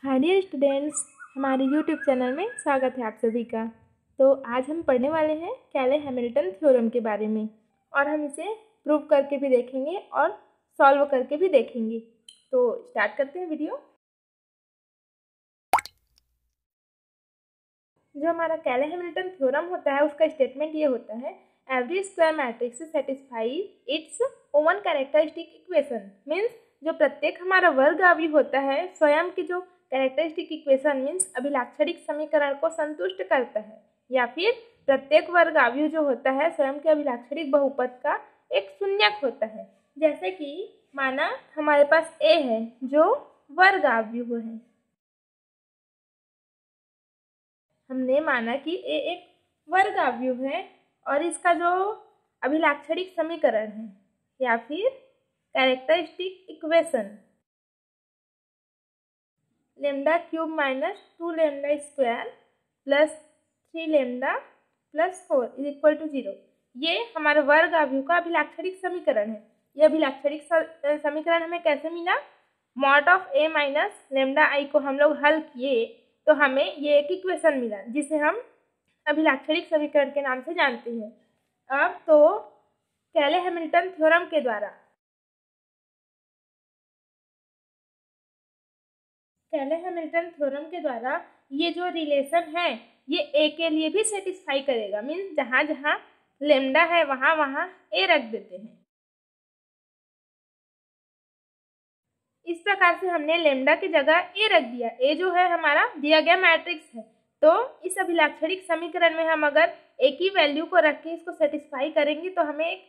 Hi dear students, हमारे YouTube channel में स्वागत है आप सभी का। तो आज हम पढ़ने वाले हैं कैले हैमिल्टन थ्योरम के बारे में और हम इसे प्रूव करके भी देखेंगे और सॉल्व करके भी देखेंगे। तो स्टार्ट करते हैं वीडियो। जो हमारा कैले हैमिल्टन थ्योरम होता है उसका स्टेटमेंट ये होता है, every square matrix satisfies it's oven characteristic equation. Means जो प्रत्येक हमारा वर्ग अवयव होता है स्वयं की जो कैरेक्टरिस्टिक इक्वेशन मीन्स अभिलाक्षणिक समीकरण को संतुष्ट करता है, या फिर प्रत्येक वर्ग अवयव जो होता है स्वयं के अभिलाक्षणिक बहुपद का एक शून्यक होता है। जैसे कि माना हमारे पास ए है जो वर्ग अवयव है, हमने माना कि ए एक वर्ग अवयव है और इसका जो अभिलाक्षणिक समीकरण है या फिर characteristic equation lambda cube minus 2 lambda square plus 3 lambda plus 4 is equal to 0, ये हमारे वर्ग अवयव का अभिलाक्षणिक समीकरण है। ये अभिलाक्षणिक समीकरण हमें कैसे मिला? Mod of A minus lambda आई को हम लोग हल किए तो हमें ये एक इक्वेशन मिला जिसे हम अभिलाक्षणिक समीकरण के नाम से जानते हैं। अब तो कैले हैमिल्टन थ्योरम के द्वारा ये जो रिलेशन है ये ए के लिए भी सेटिस्फाई करेगा। मीन्स जहाँ जहाँ लेमडा है वहाँ वहाँ ए रख देते हैं। इस प्रकार से हमने लेमडा की जगह ए रख दिया। ए जो है हमारा दिया गया मैट्रिक्स है, तो इस अभिलाक्षणिक समीकरण में हम अगर ए की वैल्यू को रख के इसको सेटिस्फाई करेंगे तो हमें एक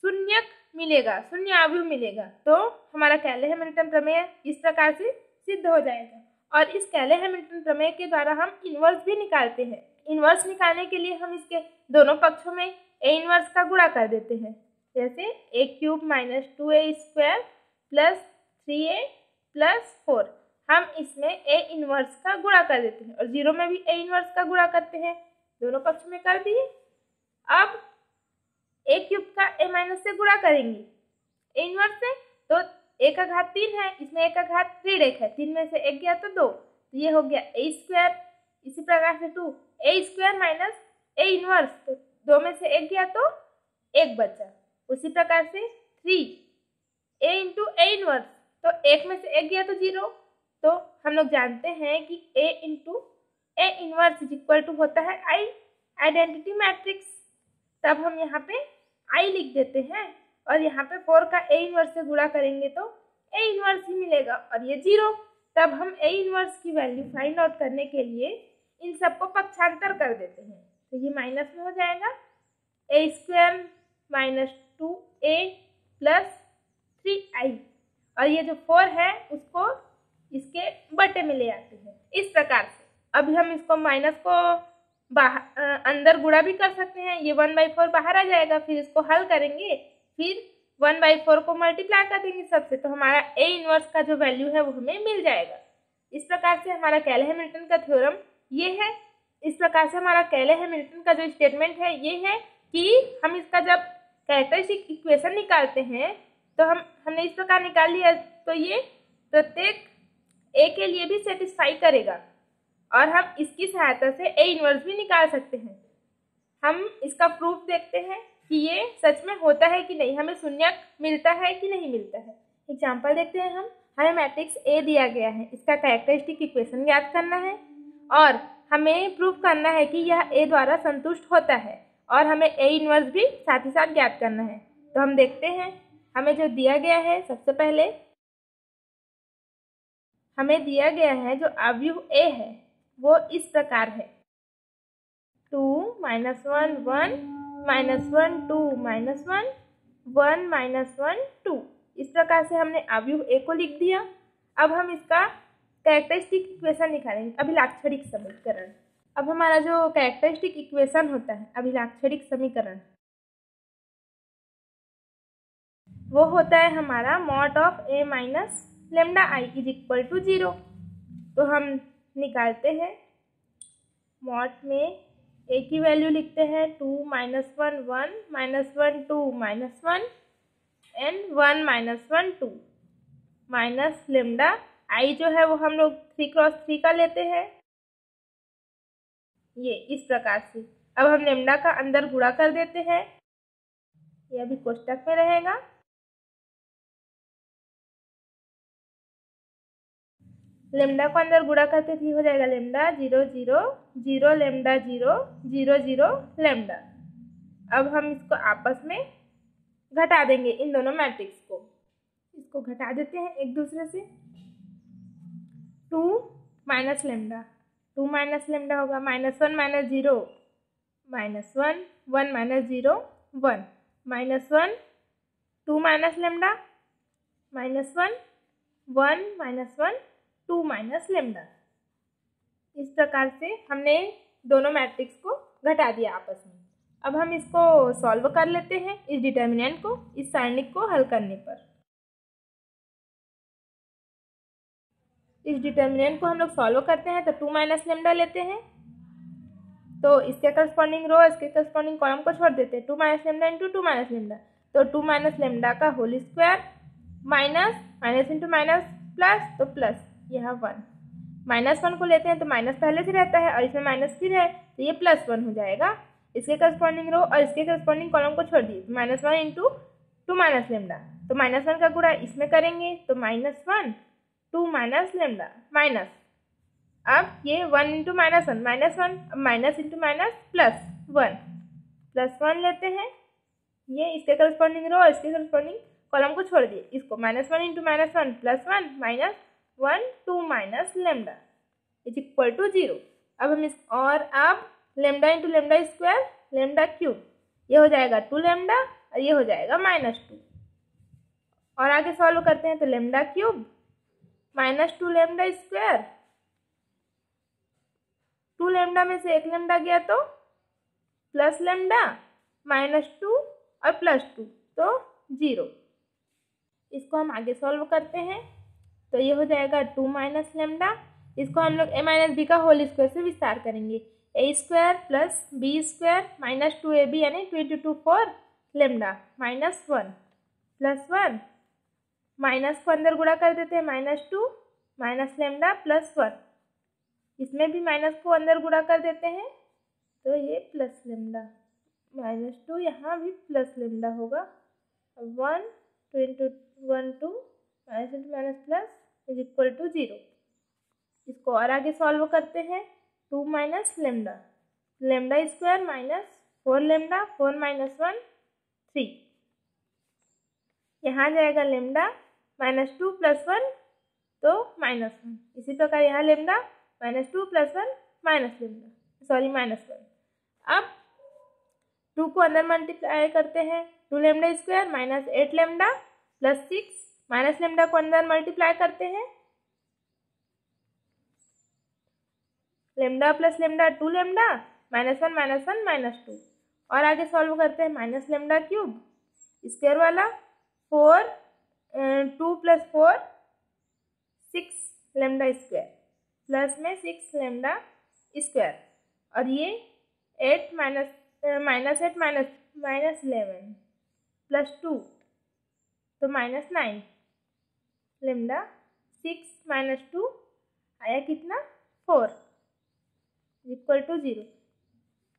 शून्यक मिलेगा, शून्य अवयव मिलेगा। तो हमारा कैले हैमिल्टन प्रमेय इस प्रकार से सिद्ध हो जाएगा। और इस कैले हैमिल्टन प्रमेय के द्वारा हम इनवर्स भी निकालते हैं। इनवर्स निकालने के लिए हम इसके दोनों पक्षों में ए इनवर्स का गुणा कर देते हैं। जैसे a cube minus 2a square plus 3a plus 4, हम इसमें ए इनवर्स का गुणा कर देते हैं और 0 में भी ए इनवर्स का गुणा करते हैं। दोनों पक्ष में कर दिए। अब ए क्यूब का ए माइनस से गुणा करेंगे ए इनवर्स से, तो ए का घात 3 है, इसमें ए का घात 3 है, 3 में से 1 गया तो 2, तो ये हो गया ए स्क्वायर। इसी प्रकार से 2 ए स्क्वायर माइनस ए इनवर्स, तो 2 में से 1 गया तो 1 बचा। उसी प्रकार से 3 ए इंटू ए इनवर्स, तो 1 में से 1 गया तो 0, तो हम लोग जानते हैं कि a into a inverse is equal to होता है आई, आइडेंटिटी मैट्रिक्स। तब हम यहाँ पे आई लिख देते हैं और यहाँ पे 4 का ए इनवर्स से गुणा करेंगे तो ए इनवर्स ही मिलेगा और ये 0। तब हम ए इनवर्स की वैल्यू फाइंड आउट करने के लिए इन सबको पक्षांतर कर देते हैं, तो ये माइनस में हो जाएगा। ए square minus 2a plus 3i, और ये जो 4 है उसको इसके बटे में ले आते हैं। इस प्रकार से अभी हम इसको माइनस को अंदर गुणा भी कर सकते हैं, ये 1/4 बाहर आ जाएगा। फिर इसको हल करेंगे, फिर 1/4 को मल्टीप्लाई कर देंगे सबसे, तो हमारा ए इनवर्स का जो वैल्यू है वो हमें मिल जाएगा। इस प्रकार से हमारा कैले हैमिल्टन का थ्योरम ये है। इस प्रकार से हमारा कैले हैमिल्टन का जो स्टेटमेंट है ये है कि हम इसका जब कैरेक्टरिस्टिक इक्वेशन निकालते हैं तो हमने इस प्रकार निकाल लिया, तो ये प्रत्येक ए के लिए भी सेटिस्फाई करेगा और हम इसकी सहायता से ए इनवर्स भी निकाल सकते हैं। हम इसका प्रूफ देखते हैं कि ये सच में होता है कि नहीं, हमें शून्यक मिलता है कि नहीं मिलता है। एग्जाम्पल देखते हैं हमें मैट्रिक्स ए दिया गया है, इसका कैरेक्टरिस्टिक इक्वेशन ज्ञात करना है और हमें प्रूफ करना है कि यह ए द्वारा संतुष्ट होता है और हमें ए इनवर्स भी साथ ही साथ ज्ञात करना है। तो हम देखते हैं हमें जो दिया गया है, सबसे पहले हमें दिया गया है जो अवयव ए है वो इस प्रकार है, 2 -1 1 -1 2 -1 1 -1 2। इस प्रकार से हमने अवयव ए को लिख दिया। अब हम इसका कैरेक्टरिस्टिक इक्वेशन निकालेंगे, अभिलाक्षणिक समीकरण। अब हमारा जो कैरेक्टरिस्टिक इक्वेशन होता है अभिलाक्षणिक समीकरण, वो होता है हमारा mod of A minus lambda I is equal to 0। तो हम निकालते हैं, मॉड में ए की वैल्यू लिखते हैं 2 -1 1 -1 2 -1 एंड 1 -1 2 माइनस लेमडा आई जो है वो हम लोग 3x3 का लेते हैं, ये इस प्रकार से। अब हम लेमडा का अंदर गुणा कर देते हैं, ये अभी कोष्टक में रहेगा। लेमडा को अंदर गुणा करते थे, हो जाएगा लेमडा 0 0 0 लेमडा 0 0 0 लेमडा। अब हम इसको आपस में घटा देंगे, इन दोनों मैट्रिक्स को, इसको घटा देते हैं एक दूसरे से। 2 माइनस लेमडा, 2 माइनस लेमडा होगा -1 minus 0 -1 1 minus 0 1 -1 2 minus lambda -1 1 -1 2 minus lambda. इस प्रकार से हमने दोनों मैट्रिक्स को घटा दिया आपस में। अब हम इसको सॉल्व कर लेते हैं, इस डिटर्मिनेंट को, इस सारणिक को हल करने पर। इस डिटर्मिनेंट को हम लोग सॉल्व करते हैं तो 2 माइनस लेमडा लेते हैं, तो इसके करस्पॉन्डिंग रो, इसके करस्पॉन्डिंग कॉलम को छोड़ देते हैं। 2 minus lambda into 2 minus lambda, तो 2 माइनस लेमडा का whole square minus minus into minus plus, तो प्लस यहाँ 1, -1 को लेते हैं तो माइनस पहले से रहता है और इसमें माइनस फिर है तो ये +1 हो जाएगा। इसके करस्पॉन्डिंग रो और इसके करस्पॉन्डिंग कॉलम को छोड़ दिए, -1 इंटू 2 माइनस लेमडा, तो -1 का गुणा इसमें करेंगे तो -1 2 माइनस लेमडा माइनस, अब ये 1 इंटू -1 -1, अब माइनस इंटू माइनस +1 लेते हैं, ये इसके करस्पॉन्डिंग रो और इसके करस्पॉन्डिंग कॉलम को छोड़ दिए, इसको -1 into -1 +1 -1 2 minus lambda is equal to 0। अब हम इस, और अब lambda into lambda square lambda cube, ये हो जाएगा 2 लेमडा और ये हो जाएगा -2, और आगे सॉल्व करते हैं तो lambda cube -2 lambda square, 2 lambda में से 1 लेमडा गया तो प्लस लेमडा -2 और +2 तो 0। इसको हम आगे सॉल्व करते हैं तो ये हो जाएगा 2 माइनस लेमडा, इसको हम लोग a माइनस बी का होल स्क्वायर से विस्तार करेंगे, a square plus b square -2ab यानी 2 इंटू 2 4 लेमडा -1 +1, माइनस को अंदर गुणा कर देते हैं -2 माइनस लेमडा +1, इसमें भी माइनस को अंदर गुणा कर देते हैं तो ये प्लस लेमडा -2, यहाँ भी प्लस लेमडा होगा, 1 2 into 1 2 minus into minus plus is equal to 0। इसको और आगे सॉल्व करते हैं, 2 minus lambda, lambda square -4 lambda 4 minus 1 3, यहाँ जाएगा लेमडा -2 + 1 तो -1, इसी प्रकार यहाँ लेमडा -2 + 1 माइनस लेमडा, सॉरी -1। अब 2 को अंदर मल्टीप्लाई करते हैं, 2 lambda square -8 lambda +6 minus lambda को अंदर मल्टीप्लाई करते हैं, लेमडा प्लस लेमडा 2 लेमडा -1 -1 -2, और आगे सॉल्व करते हैं माइनस लेमडा क्यूब स्क्वायर वाला 4 2 + 4 6 लेमडा स्क्वायर प्लस में 6 लेमडा स्क्वायर, और ये 8 -8 -11 +2 तो -9 लेमडा 6 - 2 आया कितना 4 इक्वल टू 0।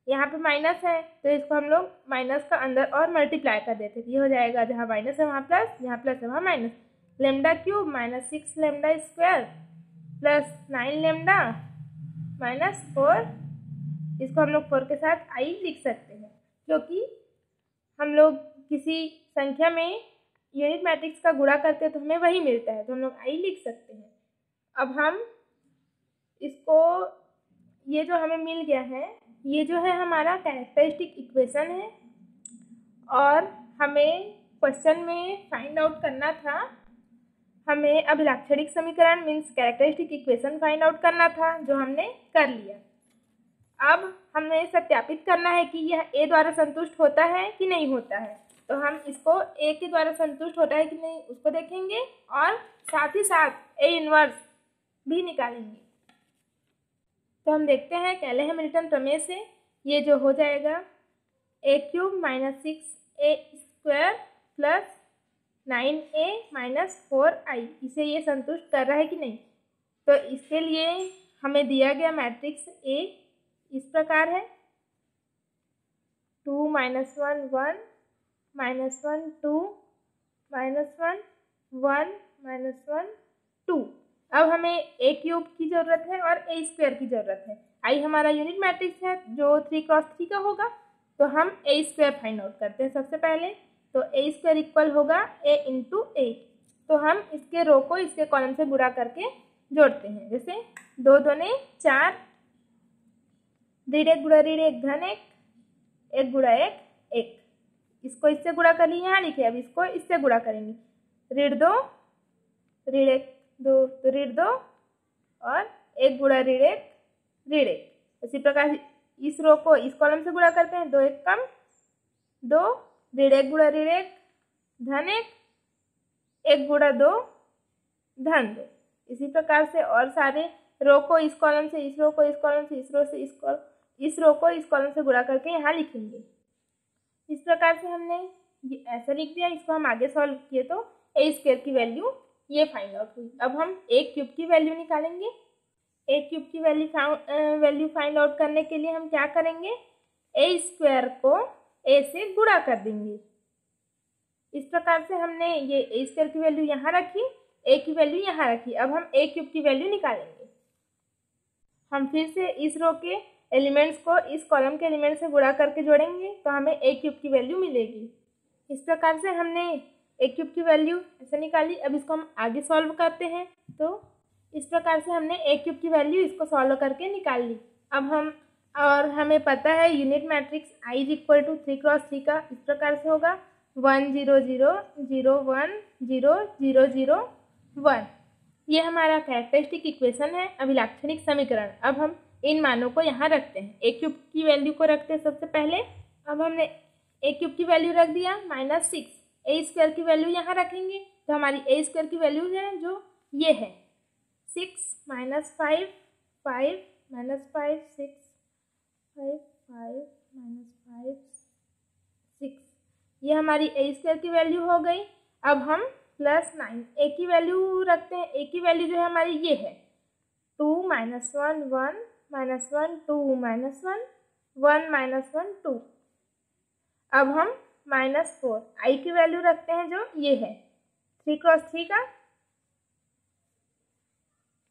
यहाँ पे माइनस है तो इसको हम लोग माइनस का अंदर और मल्टीप्लाई कर देते हैं, ये हो जाएगा जहाँ माइनस है वहाँ प्लस, जहाँ प्लस है वहाँ minus, lambda cube -6 lambda square plus 9 lambda -4, इसको हम लोग 4 के साथ आई लिख सकते हैं, क्योंकि हम लोग किसी संख्या में यूनिट मैट्रिक्स का गुणा करते हैं तो हमें वही मिलता है, तो हम लोग आई लिख सकते हैं। अब हम इसको, ये जो हमें मिल गया है, ये जो है हमारा कैरेक्टरिस्टिक इक्वेशन है, और हमें क्वेश्चन में फाइंड आउट करना था, हमें अभिलाक्षणिक समीकरण means characteristic equation find out करना था, जो हमने कर लिया। अब हमें सत्यापित करना है कि यह a द्वारा संतुष्ट होता है कि नहीं होता है, तो हम इसको a के द्वारा संतुष्ट होता है कि नहीं उसको देखेंगे, और साथ ही साथ a इनवर्स भी निकालेंगे। तो हम देखते हैं कैले हैमिल्टन प्रमेय से, ये जो हो जाएगा a³ -6a² + 9a - 4i, इसे ये संतुष्ट कर रहा है कि नहीं। तो इसके लिए हमें दिया गया मैट्रिक्स ए इस प्रकार है 2 -1 1 -1 2 -1 1 -1 2। अब हमें ए क्यूब की ज़रूरत है और ए स्क्वायर की ज़रूरत है। आई हमारा यूनिट मैट्रिक्स है जो 3x3 का होगा, तो हम ए स्क्वायर फाइंड आउट करते हैं सबसे पहले। तो ए स्क्वायर इक्वल होगा ए इंटू ए। तो हम इसके रो को इसके कॉलम से गुणा करके जोड़ते हैं। जैसे 2 दूने 4, ऋण 1 गुणा ऋण 1 धन 1, 1 गुणा 1 1। इसको इससे गुणा कर ली, यहाँ लिखे। अब इसको इससे गुणा करेंगे, ऋण 2 ऋण 1 2 तो ऋण 2 और 1 गुणा ऋण 1 ऋण 1। इसी प्रकार इस रो को इस कॉलम से गुणा करते हैं, 2 1 कम 2, ऋण 1 गुणा ऋण 1 धन 1, 1 गुणा 2 धन 2। इसी प्रकार से और सारे रो को इस कॉलम से, इस रो को इस कॉलम से, इस रो से इस रो को इस कॉलम से गुणा करके यहाँ लिखेंगे। इस प्रकार से हमने ये ऐसा लिख दिया। इसको हम आगे सॉल्व किए तो ए स्क्वायर की वैल्यू ये फाइंड आउट हुई। अब हम ए क्यूब की वैल्यू निकालेंगे। ए क्यूब की वैल्यू फाइंड आउट करने के लिए हम क्या करेंगे, ए स्क्वायर को ए से गुणा कर देंगे। इस प्रकार से हमने ये ए स्क्वायर की वैल्यू यहाँ रखी, ए की वैल्यू यहाँ रखी। अब हम ए क्यूब की वैल्यू निकालेंगे। हम फिर से इस रो के एलिमेंट्स को इस कॉलम के एलिमेंट से गुणा करके जोड़ेंगे तो हमें ए क्यूब की वैल्यू मिलेगी। इस प्रकार से हमने ए क्यूब की वैल्यू ऐसे निकाली। अब इसको हम आगे सॉल्व करते हैं। तो इस प्रकार से हमने ए क्यूब की वैल्यू इसको सॉल्व करके निकाल ली। अब हमें पता है unit matrix I is equal to 3x3 का इस प्रकार से होगा 1 0 0 0 1 0 0 0 1। ये हमारा कैरेक्टरिस्टिक इक्वेशन है, अभिलाक्षणिक समीकरण। अब हम इन मानों को यहाँ रखते हैं। ए क्यूब की वैल्यू को रखते हैं सबसे पहले। अब हमने ए क्यूब की वैल्यू रख दिया -6। ए स्क्वायर की वैल्यू यहाँ रखेंगे तो हमारी ए स्क्वायर की वैल्यू है जो ये है 6 - 5 5 -5 6 5 5 -5 6। ये हमारी ए स्क्वायर की वैल्यू हो गई। अब हम +9 ए की वैल्यू रखते हैं। ए की वैल्यू जो है हमारी ये है 2 - 1 1 -1 2 -1 1 -1 2। अब हम -4 आई की वैल्यू रखते हैं जो ये है 3x3 का।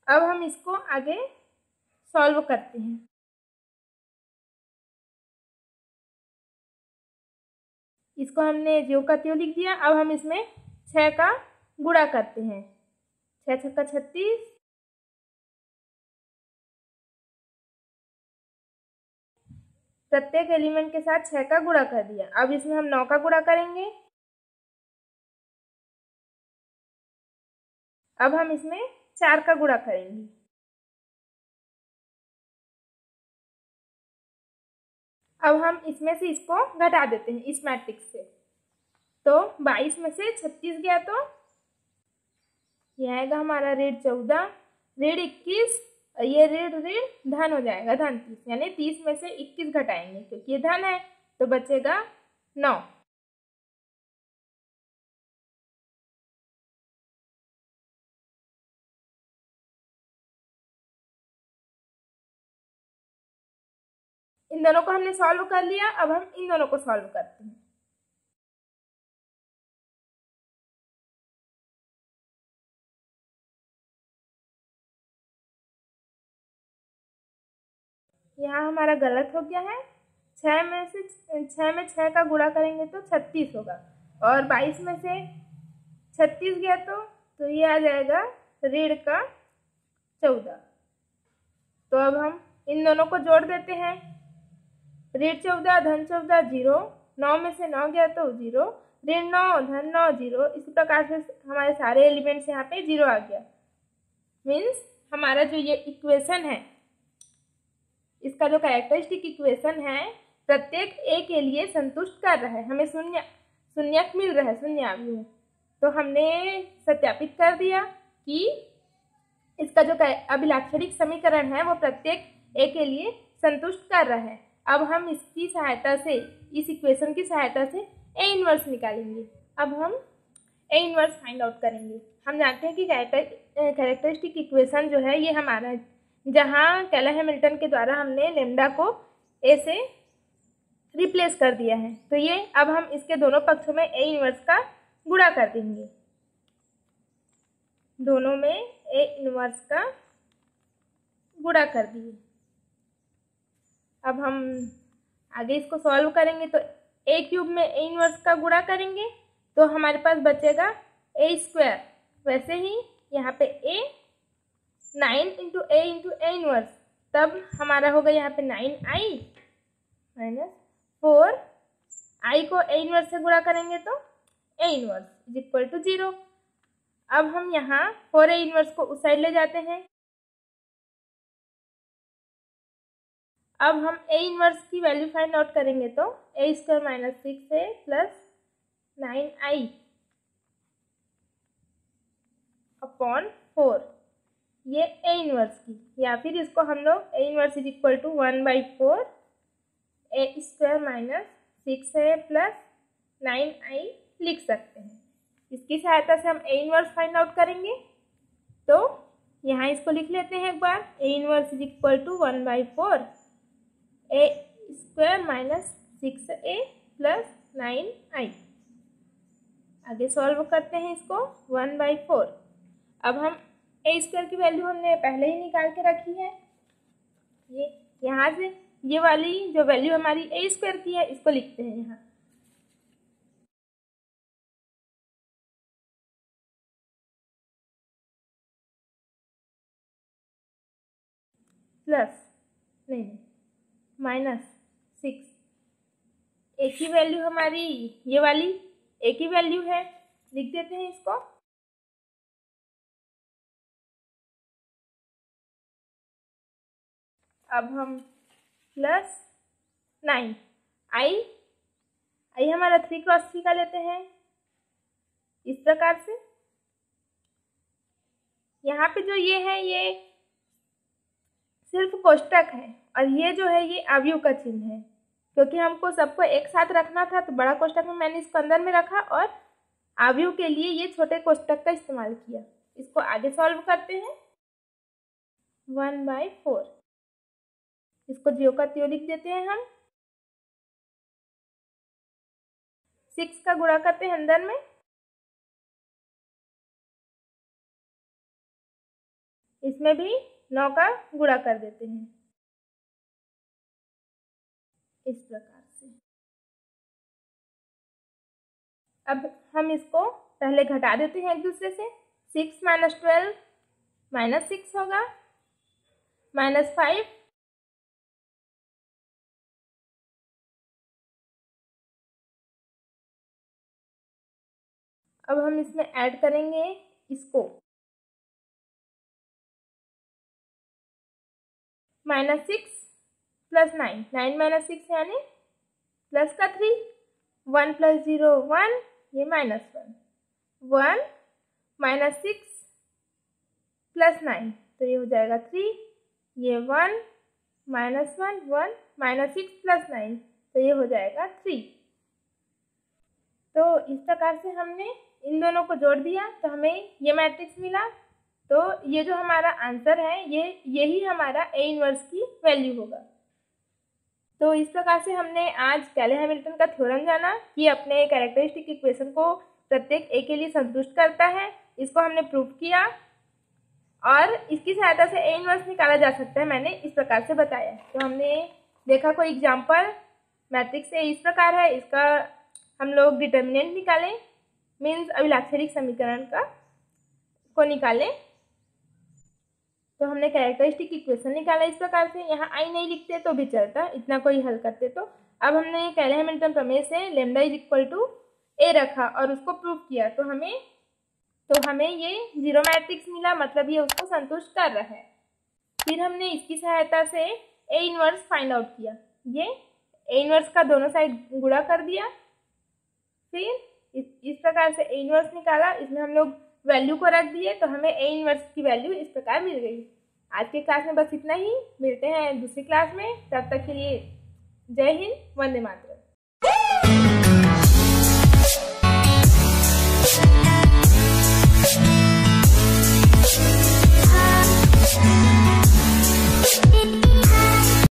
अब हम इसको आगे सॉल्व करते हैं। इसको हमने ज्यों का त्यों लिख दिया। अब हम इसमें 6 का गुणा करते हैं। 6 छक्का 36, प्रत्येक एलिमेंट के साथ 6 का गुणा कर दिया। अब इसमें हम 9 का गुणा करेंगे। अब हम इसमें 4 का गुणा करेंगे। अब हम इसमें से इसको घटा देते हैं इस मैट्रिक्स से। तो 22 में से 36 गया तो यह आएगा हमारा ऋण 14, ऋण 21, ये ऋण धन हो जाएगा धन 30। यानी 30 में से 21 घटाएंगे क्योंकि ये धन है तो बचेगा 9। इन दोनों को हमने सॉल्व कर लिया। अब हम इन दोनों को सॉल्व करते हैं। यहाँ हमारा गलत हो गया है। 6 में 6 का गुणा करेंगे तो 36 होगा और 22 में से 36 गया तो ये आ जाएगा ऋण का 14। तो अब हम इन दोनों को जोड़ देते हैं। ऋण 14 धन 14 0, 9 में से 9 गया तो 0, ऋण 9 धन 9 0। इसी प्रकार से हमारे सारे एलिमेंट्स यहाँ पे 0 आ गया। मीन्स हमारा जो ये इक्वेशन है, इसका जो कैरेक्टरिस्टिक इक्वेशन है प्रत्येक ए के लिए संतुष्ट कर रहा है। हमें शून्यक मिल रहा है, शून्यावयु। तो हमने सत्यापित कर दिया कि इसका जो अभिलाक्षणिक समीकरण है वो प्रत्येक ए के लिए संतुष्ट कर रहा है। अब हम इसकी सहायता से, इस इक्वेशन की सहायता से ए इनवर्स निकालेंगे। अब हम ए इनवर्स फाइंड आउट करेंगे। हम जानते हैं कि कैरेक्टरिस्टिक इक्वेशन जो है ये हमारा है, जहाँ केलर हैमिल्टन के द्वारा हमने लेम्डा को ए से रिप्लेस कर दिया है। तो ये अब हम इसके दोनों पक्षों में ए इनवर्स का गुणा कर देंगे, दोनों में ए इनवर्स का गुणा कर दिए। अब हम आगे इसको सॉल्व करेंगे तो ए क्यूब में ए इनवर्स का गुणा करेंगे तो हमारे पास बचेगा ए स्क्वायर। वैसे ही यहाँ पे ए 9 इंटू ए इनवर्स, तब हमारा होगा यहाँ पे 9i माइनस 4i को ए इनवर्स से गुणा करेंगे तो A inverse is equal to 0। अब हम यहाँ 4a इनवर्स को उस साइड ले जाते हैं। अब हम ए इनवर्स की वैल्यू फाइंड आउट करेंगे तो a square minus 6a plus 9i upon 4, ये ए इनवर्स की, या फिर इसको हम लोग A inverse is equal to 1/4 A square minus 6a plus 9i लिख सकते हैं। इसकी सहायता से हम ए इनवर्स फाइंड आउट करेंगे। तो यहाँ इसको लिख लेते हैं एक बार, a inverse is equal to 1/4 A square minus 6a plus 9i। आगे सॉल्व करते हैं इसको, 1/4। अब हम ए स्क्वायर की वैल्यू हमने पहले ही निकाल के रखी है, ये यहाँ से ये वाली जो वैल्यू हमारी ए स्क्वायर की है इसको लिखते हैं यहाँ। प्लस नहीं माइनस 6, ए की वैल्यू हमारी ये वाली ए की वैल्यू है, लिख देते हैं इसको। अब हम प्लस 9 आई हमारा 3 क्रॉस 3 का लेते हैं इस प्रकार से। यहाँ पे जो ये है ये सिर्फ कोष्टक है और ये जो है ये अवयव का चिन्ह है, क्योंकि हमको सबको एक साथ रखना था तो बड़ा कोष्टक में मैंने इसको अंदर में रखा और अवयव के लिए ये छोटे कोष्टक का इस्तेमाल किया। इसको आगे सॉल्व करते हैं, 1/4, इसको ज्यों का त्यों लिख देते हैं हम। 6 का गुणा करते हैं अंदर में, इसमें भी 9 का गुणा कर देते हैं इस प्रकार से। अब हम इसको पहले घटा देते हैं एक दूसरे से, 6 माइनस 12 माइनस 6 होगा, माइनस 5 अब हम इसमें ऐड करेंगे इसको, माइनस 6 प्लस 9, 9 माइनस 6 यानी प्लस का 3, 1 प्लस 0 1, ये माइनस 1, 1 माइनस 6 प्लस 9 तो ये हो जाएगा 3, ये 1 माइनस 1 1 माइनस 6 प्लस 9 तो ये हो जाएगा 3। तो इस प्रकार से हमने इन दोनों को जोड़ दिया तो हमें ये मैट्रिक्स मिला। तो ये जो हमारा आंसर है यही हमारा ए इनवर्स की वैल्यू होगा। तो इस प्रकार से हमने आज केलर हैमिल्टन का थ्योरम जाना कि अपने कैरेक्टरिस्टिक इक्वेशन को प्रत्येक ए के लिए संतुष्ट करता है। इसको हमने प्रूव किया और इसकी सहायता से ए इनवर्स निकाला जा सकता है, मैंने इस प्रकार से बताया। तो हमने देखा कोई एग्जाम्पल मैट्रिक्स ए इस प्रकार है, इसका हम लोग डिटर्मिनेंट निकालें, मीन्स अभिलाक्षणिक समीकरण को निकालें। तो हमने कैरेक्टरिस्टिक इक्वेशन निकाला इस प्रकार से। यहाँ आई नहीं लिखते तो भी चलता, इतना कोई हल करते तो। अब हमने केलर हैमिल्टन प्रमेय से लैम्डा इज इक्वल टू ए रखा और उसको प्रूव किया तो हमें ये जीरो मैट्रिक्स मिला, मतलब ये उसको संतुष्ट कर रहा है। फिर हमने इसकी सहायता से ए इनवर्स फाइंड आउट किया, ये ए इनवर्स का दोनों साइड गुणा कर दिया। फिर इस प्रकार से ए इनवर्स निकाला, इसमें हम लोग वैल्यू को रख दिए तो हमें ए इनवर्स की वैल्यू इस प्रकार मिल गई। आज के क्लास में बस इतना ही, मिलते हैं दूसरी क्लास में, तब तक के लिए जय हिंद, वंदे मातरम। मच।